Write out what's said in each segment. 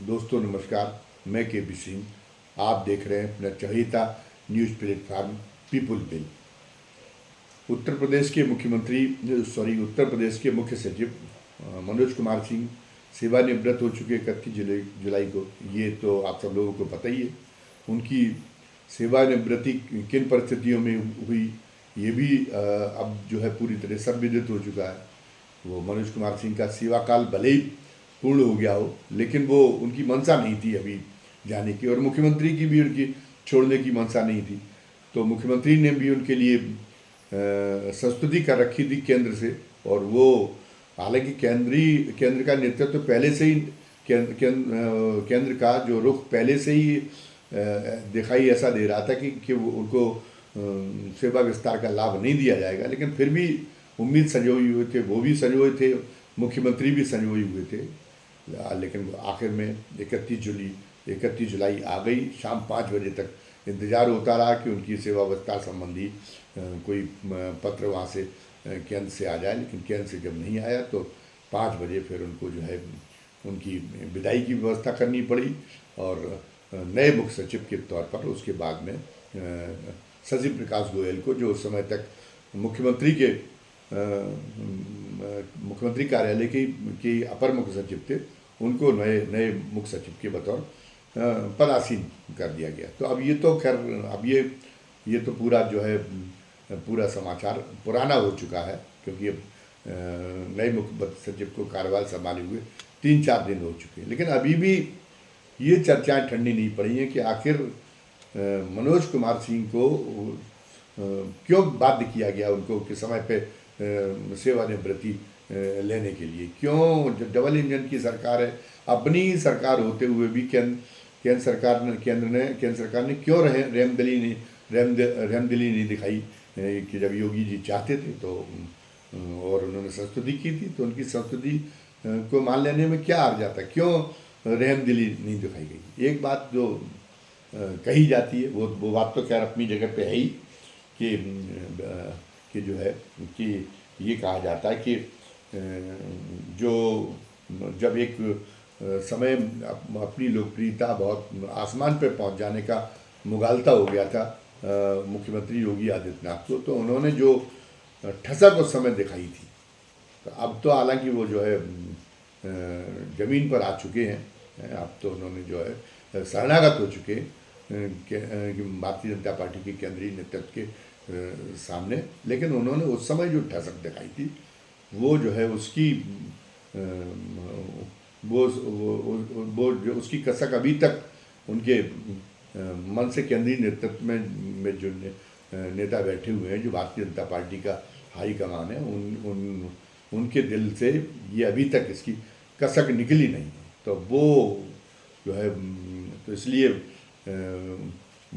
दोस्तों नमस्कार, मैं के पी सिंह। आप देख रहे हैं अपना चहेता news platform people bill. Uttar Pradesh के मुख्य सचिव मनोज कुमार सिंह सेवानिवृत्त हो चुके 31 जुलाई को। ये तो आप सब लोगों को पता ही है। उनकी सेवानिवृत्ति किन परिस्थितियों में हुई, ये भी अब जो है पूरी तरह सर्वविदित हो चुका है। वो मनोज कुमार सिंह का सेवा काल भले ही पूर्ण हो गया हो, लेकिन वो उनकी मंशा नहीं थी अभी जाने की, और मुख्यमंत्री की भी उनकी छोड़ने की मंशा नहीं थी। तो मुख्यमंत्री ने भी उनके लिए संस्तुति कर रखी थी केंद्र से। और वो हालांकि केंद्र का नेतृत्व तो पहले से ही केंद्र का जो रुख पहले से ही दिखाई ऐसा दे रहा था कि वो उनको सेवा विस्तार का लाभ नहीं दिया जाएगा, लेकिन फिर भी उम्मीद संजोए हुए थे, वो भी संजोए थे, मुख्यमंत्री भी संजोए हुए थे। लेकिन आखिर में 31 जुलाई आ गई। शाम 5 बजे तक इंतज़ार होता रहा कि उनकी सेवा विस्तार संबंधी कोई पत्र वहाँ से केंद्र से आ जाए, लेकिन केंद्र से जब नहीं आया तो 5 बजे फिर उनको जो है उनकी विदाई की व्यवस्था करनी पड़ी। और नए मुख्य सचिव के तौर पर उसके बाद में शशि प्रकाश गोयल को, जो उस समय तक मुख्यमंत्री कार्यालय के अपर मुख्य सचिव थे, उनको नए मुख्य सचिव के बतौर पदासीन कर दिया गया। तो अब ये तो खैर अब ये तो पूरा जो है पूरा समाचार पुराना हो चुका है, क्योंकि अब नए मुख्य सचिव को कार्यभार संभाले हुए 3-4 दिन हो चुके हैं। लेकिन अभी भी ये चर्चाएं ठंडी नहीं पड़ी हैं कि आखिर मनोज कुमार सिंह को क्यों बाध्य किया गया उनको कि समय पे सेवानिवृत्ति लेने के लिए। क्यों डबल इंजन की सरकार है, अपनी सरकार होते हुए भी केंद्र सरकार ने क्यों रहमदिली नहीं दिखाई कि जब योगी जी चाहते थे तो और उन्होंने संस्तुति की थी, तो उनकी संस्तुति को मान लेने में क्या आ जाता है, क्यों रहमदिली नहीं दिखाई गई। एक बात जो कही जाती है वो बात तो खैर अपनी जगह पे है ही कि जो है कि ये कहा जाता है कि जो जब एक समय अपनी लोकप्रियता बहुत आसमान पर पहुंच जाने का मुगालता हो गया था मुख्यमंत्री योगी आदित्यनाथ को, तो उन्होंने जो ठसक उस समय दिखाई थी, तो अब तो हालांकि वो जो है ज़मीन पर आ चुके हैं। अब तो उन्होंने जो है शरणागत हो चुके कि भारतीय जनता पार्टी के केंद्रीय नेतृत्व के सामने। लेकिन उन्होंने उस समय जो ठसक दिखाई थी वो जो है उसकी वो जो उसकी कसक अभी तक उनके मन से केंद्रीय नेतृत्व में जो नेता बैठे हुए हैं, जो भारतीय जनता पार्टी का हाई कमान है, उनके दिल से ये अभी तक इसकी कसक निकली नहीं। तो वो जो है तो इसलिए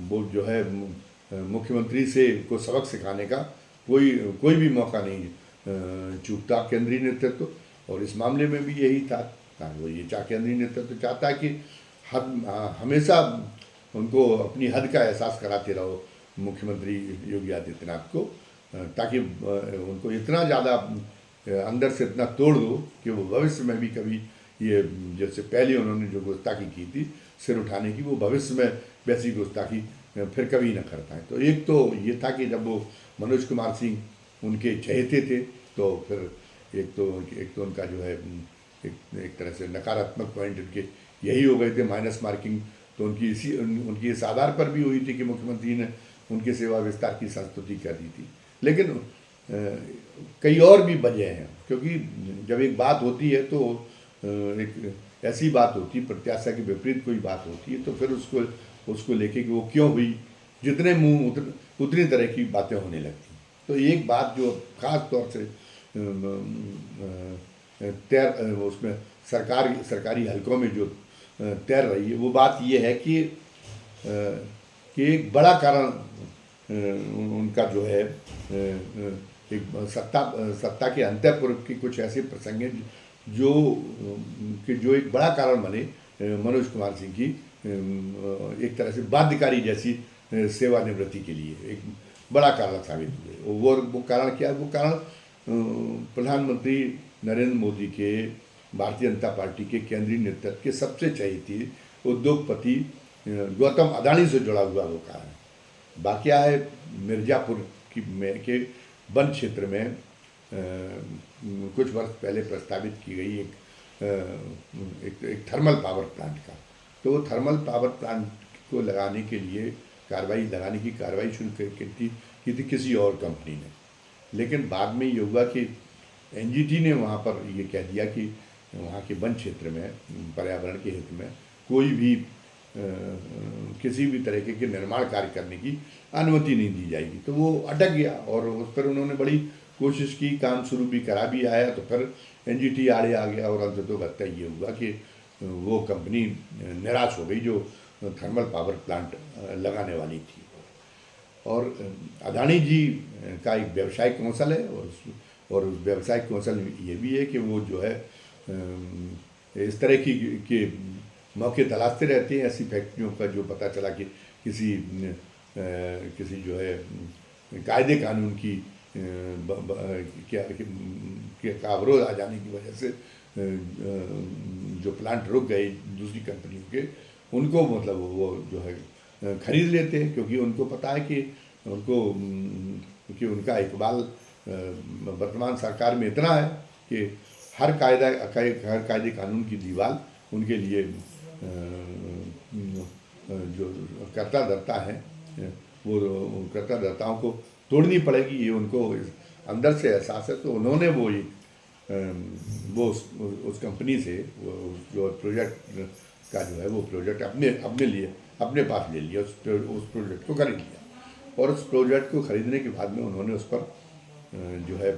वो जो है मुख्यमंत्री से को सबक सिखाने का कोई भी मौका नहीं चूकता केंद्रीय नेतृत्व। और इस मामले में भी यही था। वो ये केंद्रीय नेतृत्व चाहता है कि हमेशा उनको अपनी हद का एहसास कराते रहो मुख्यमंत्री योगी आदित्यनाथ को, ताकि उनको इतना ज़्यादा अंदर से इतना तोड़ दो कि वो भविष्य में भी कभी ये जैसे पहले उन्होंने जो गुस्ताखी की थी सिर उठाने की, वो भविष्य में वैसी गुस्ताखी फिर कभी न कर पाए। तो एक तो ये था कि जब वो मनोज कुमार सिंह उनके चहेते थे, तो फिर एक तो उनका जो है एक तरह से नकारात्मक पॉइंट उनके यही हो गए थे, माइनस मार्किंग। तो उनकी इस आधार पर भी हुई थी कि मुख्यमंत्री ने उनके सेवा विस्तार की संस्तुति कर दी थी। लेकिन कई और भी वजह हैं, क्योंकि जब एक बात होती है तो एक ऐसी बात होती है, प्रत्याशा के विपरीत कोई बात होती है, तो फिर उसको लेके कि वो क्यों हुई, जितने मुंह उतनी तरह की बातें होने लगती। तो एक बात जो खास तौर से उसमें सरकारी हलकों में जो तैर रही है, वो बात ये है कि एक बड़ा कारण उनका जो है एक सत्ता के अंतःपुर की कुछ ऐसे प्रसंग हैं जो एक बड़ा कारण बने मनोज कुमार सिंह की एक तरह से बाध्यकारी जैसी सेवानिवृत्ति के लिए एक बड़ा कारण साबित हुए। वो कारण क्या है? वो कारण प्रधानमंत्री नरेंद्र मोदी के भारतीय जनता पार्टी के केंद्रीय नेतृत्व के सबसे चहेती उद्योगपति गौतम अदानी से जुड़ा हुआ वो कहा है। बाकिया है मिर्ज़ापुर के वन क्षेत्र में कुछ वर्ष पहले प्रस्तावित की गई एक थर्मल पावर प्लांट का। तो वो थर्मल पावर प्लांट को लगाने के लिए लगाने की कार्रवाई शुरू की थी किसी और कंपनी ने, लेकिन बाद में ये हुआ कि एनजीटी ने वहाँ पर ये कह दिया कि वहाँ के वन क्षेत्र में पर्यावरण के हित में कोई भी किसी भी तरीके के निर्माण कार्य करने की अनुमति नहीं दी जाएगी। तो वो अटक गया और उस पर उन्होंने बड़ी कोशिश की, काम शुरू भी करा भी आया, तो फिर एनजीटी आड़े आ गया और अंततोगत्वा ये हुआ कि वो कंपनी निराश हो गई जो थर्मल पावर प्लांट लगाने वाली थी। और अदानी जी का एक व्यवसायिक कौशल है और उस व्यवसायिक कौशल ये भी है कि वो जो है इस तरह के मौके तलाशते रहते हैं ऐसी फैक्ट्रियों का जो पता चला कि किसी जो है कायदे कानून की का अवरोध आ जाने की वजह से जो प्लांट रुक गए दूसरी कंपनियों के, उनको मतलब वो जो है खरीद लेते हैं, क्योंकि उनको पता है कि उनका इकबाल वर्तमान सरकार में इतना है कि हर कायदे कानून की दीवार उनके लिए जो कर्ता है वो कर्ताधर्ताओं को तोड़नी पड़ेगी, ये उनको अंदर से एहसास है। तो उन्होंने वो उस कंपनी से जो प्रोजेक्ट का जो है वो प्रोजेक्ट अपने पास ले लिया, उस प्रोजेक्ट को खरीद लिया और उस प्रोजेक्ट को खरीदने के बाद में उन्होंने उस पर जो है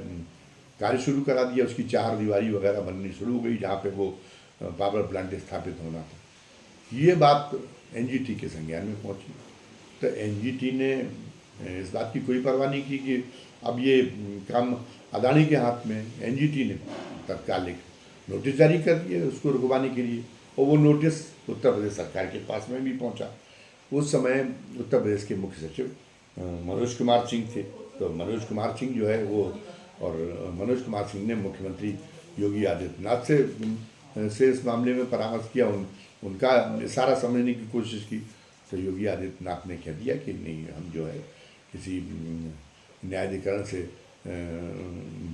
कार्य शुरू करा दिया। उसकी चार दीवारी वगैरह बननी शुरू हो गई जहाँ पे वो पावर प्लांट स्थापित होना था। ये बात एनजीटी के संज्ञान में पहुंची, तो एनजीटी ने इस बात की कोई परवाह नहीं की कि अब ये काम अदानी के हाथ में। एनजीटी ने तत्कालिक नोटिस जारी कर दिए उसको रुकवाने के लिए, और वो नोटिस उत्तर प्रदेश सरकार के पास में भी पहुंचा। उस समय उत्तर प्रदेश के मुख्य सचिव मनोज कुमार सिंह थे। तो मनोज कुमार सिंह जो है वो, और मनोज कुमार सिंह ने मुख्यमंत्री योगी आदित्यनाथ से इस मामले में परामर्श किया, उनका इशारा समझने की कोशिश की। तो योगी आदित्यनाथ ने कह दिया कि नहीं, हम जो है किसी न्यायाधिकरण से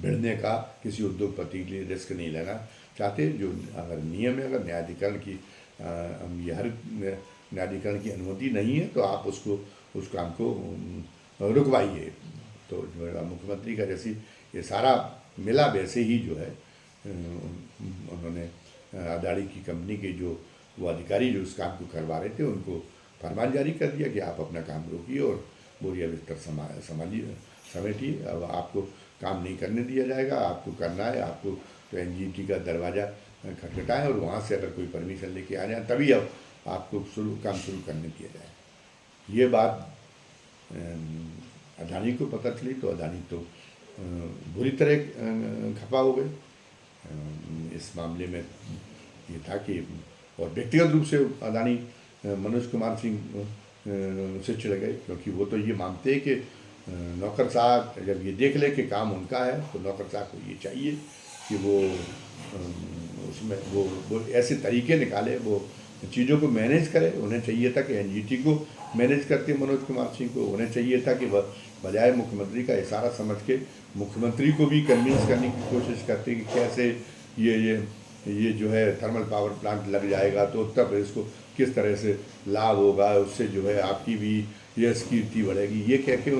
भिड़ने का किसी उद्योगपति के लिए रिस्क नहीं लेना चाहते। जो अगर नियम है, अगर न्यायाधिकरण की हर न्यायाधिकरण की अनुमति नहीं है तो आप उस काम को रुकवाइए। तो जो मुख्यमंत्री का जैसी ये सारा मिला, वैसे ही जो है उन्होंने अदानी की कंपनी के जो वो अधिकारी जो उस काम को करवा रहे थे उनको फरमान जारी कर दिया कि आप अपना काम रोकिए और बोरिया बिस्तर समेटिए, अब आपको काम नहीं करने दिया जाएगा। आपको करना है, आपको तो एनजीटी का दरवाज़ा खटखटाएं और वहाँ से अगर कोई परमिशन लेके आ जाए तभी अब आपको काम शुरू करने दिया जाए। ये बात अदानी को पता चली तो अदानी तो बुरी तरह खफा हो गए। इस मामले में ये था कि, और व्यक्तिगत रूप से अदानी मनोज कुमार सिंह से चिढ़ गए, क्योंकि वो तो ये मानते हैं कि नौकरशाह जब ये देख ले कि काम उनका है तो नौकरशाह को ये चाहिए कि वो उसमें वो ऐसे तरीके निकाले, वो चीज़ों को मैनेज करे। उन्हें चाहिए था कि एनजीटी को मैनेज करते मनोज कुमार सिंह को, उन्हें चाहिए था कि वह बजाय मुख्यमंत्री का इशारा समझ के मुख्यमंत्री को भी कन्विंस करने की कोशिश करते कि कैसे ये जो है थर्मल पावर प्लांट लग जाएगा तो उत्तर प्रदेश को किस तरह से लाभ होगा, उससे जो है आपकी भी यश कीर्ति बढ़ेगी। ये कह के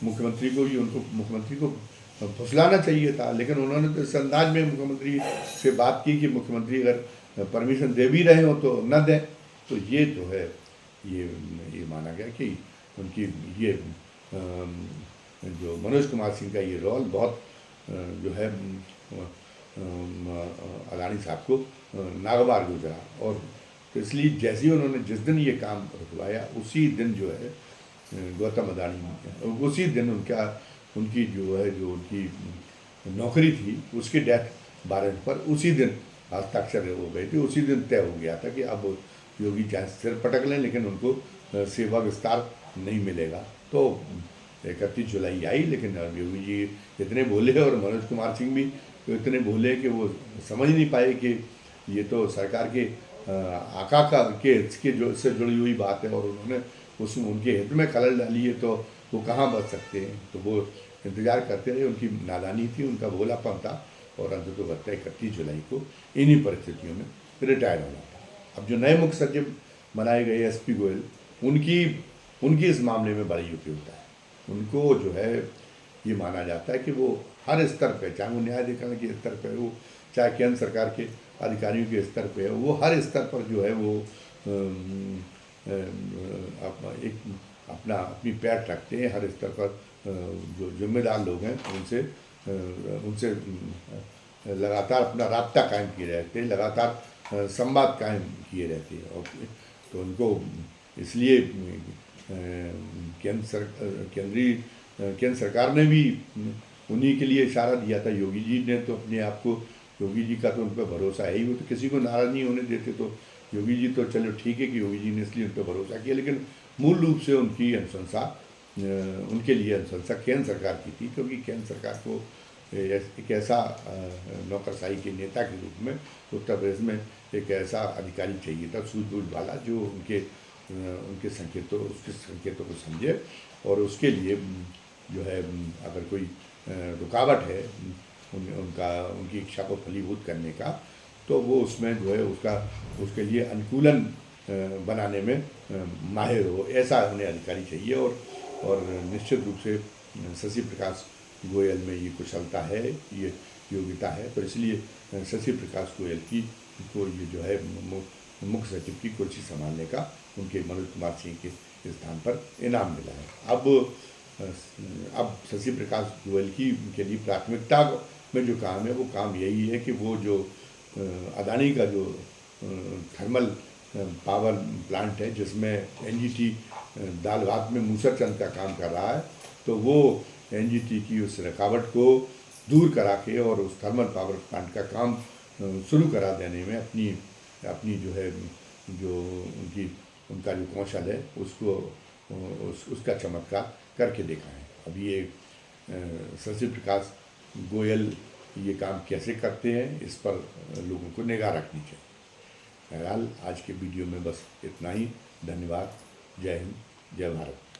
मुख्यमंत्री को फुसलाना चाहिए था, लेकिन उन्होंने तो इस अंदाज में मुख्यमंत्री से बात की कि मुख्यमंत्री अगर परमिशन दे भी रहे हो तो न दें। तो ये जो है ये माना गया कि उनकी ये जो मनोज कुमार सिंह का ये रोल बहुत जो है अदानी साहब को नागवार गुजरा। और तो इसलिए जैसे ही उन्होंने जिस दिन ये काम रुकवाया उसी दिन जो है गौतम अदानी, उसी दिन उनकी उनकी नौकरी थी उसकी डेथ वारंट पर उसी दिन हस्ताक्षर हो गए थे। उसी दिन तय हो गया था कि अब योगी चाहे सिर पटक लें लेकिन उनको सेवा विस्तार नहीं मिलेगा। तो 31 जुलाई आई, लेकिन योगी जी इतने बोले और मनोज कुमार सिंह भी तो इतने भोले कि वो समझ नहीं पाए कि ये तो सरकार के आका का के हित के जो से जुड़ी हुई बात है, और उन्होंने उसमें उनके हित में खलल डाली है, तो वो कहाँ बच सकते हैं। तो वो इंतज़ार करते रहे, उनकी नादानी थी, उनका भोलापन था, और अंततः 31 जुलाई को इन्हीं परिस्थितियों में रिटायर होना था। अब जो नए मुख्य सचिव बनाए गए SP गोयल, उनकी इस मामले में बड़ी उपयोगिता है। उनको जो है ये माना जाता है कि वो हर स्तर पे, चाहे वो न्यायाधिकरण के स्तर पे हो, चाहे केंद्र सरकार के अधिकारियों के स्तर पे हो, वो हर स्तर पर जो है वो अपनी पैठ रखते हैं। हर स्तर पर जो जिम्मेदार लोग हैं उनसे लगातार अपना राब्ता कायम किए रहते हैं, लगातार संवाद कायम किए रहते हैं। और तो उनको इसलिए केंद्र सरकार ने भी उन्हीं के लिए इशारा दिया था। योगी जी ने तो अपने आप को, योगी जी का तो उन पर भरोसा है ही, वो तो किसी को नाराज़ नहीं होने देते। तो योगी जी तो चलो ठीक है कि योगी जी ने इसलिए उन पर भरोसा किया, लेकिन मूल रूप से उनकी अनुशंसा, उनके लिए अनुशंसा केंद्र सरकार की थी, क्योंकि केंद्र सरकार को एक ऐसा नौकरशाही के नेता के रूप में उत्तर प्रदेश में एक ऐसा अधिकारी चाहिए था, सूझबूझ वाला, जो उसके संकेतों को समझे, और उसके लिए जो है अगर कोई रुकावट है उनकी इच्छा को फलीभूत करने का, तो वो उसमें जो है उसके लिए अनुकूलन बनाने में माहिर हो, ऐसा उन्हें अधिकारी चाहिए। और निश्चित रूप से शशि प्रकाश गोयल में ये कुशलता है, ये योग्यता है। तो इसलिए शशि प्रकाश गोयल को ये जो है मुख्य सचिव की कुर्सी संभालने का उनके मनोज कुमार सिंह के स्थान पर इनाम मिला है। अब शशि प्रकाश गोयल के लिए प्राथमिकता में जो काम है, वो काम यही है कि वो जो अदानी का जो थर्मल पावर प्लांट है, जिसमें NGT दाल भात में मूसरचंद का काम कर रहा है, तो वो NGT की उस रुकावट को दूर करा के और उस थर्मल पावर प्लांट का काम शुरू करा देने में अपनी जो है उनका जो कौशल है उसका चमत्कार करके देखा है। अब ये शशि प्रकाश गोयल ये काम कैसे करते हैं, इस पर लोगों को निगाह रखनी चाहिए। बहरहाल आज के वीडियो में बस इतना ही। धन्यवाद। जय हिंद, जय भारत।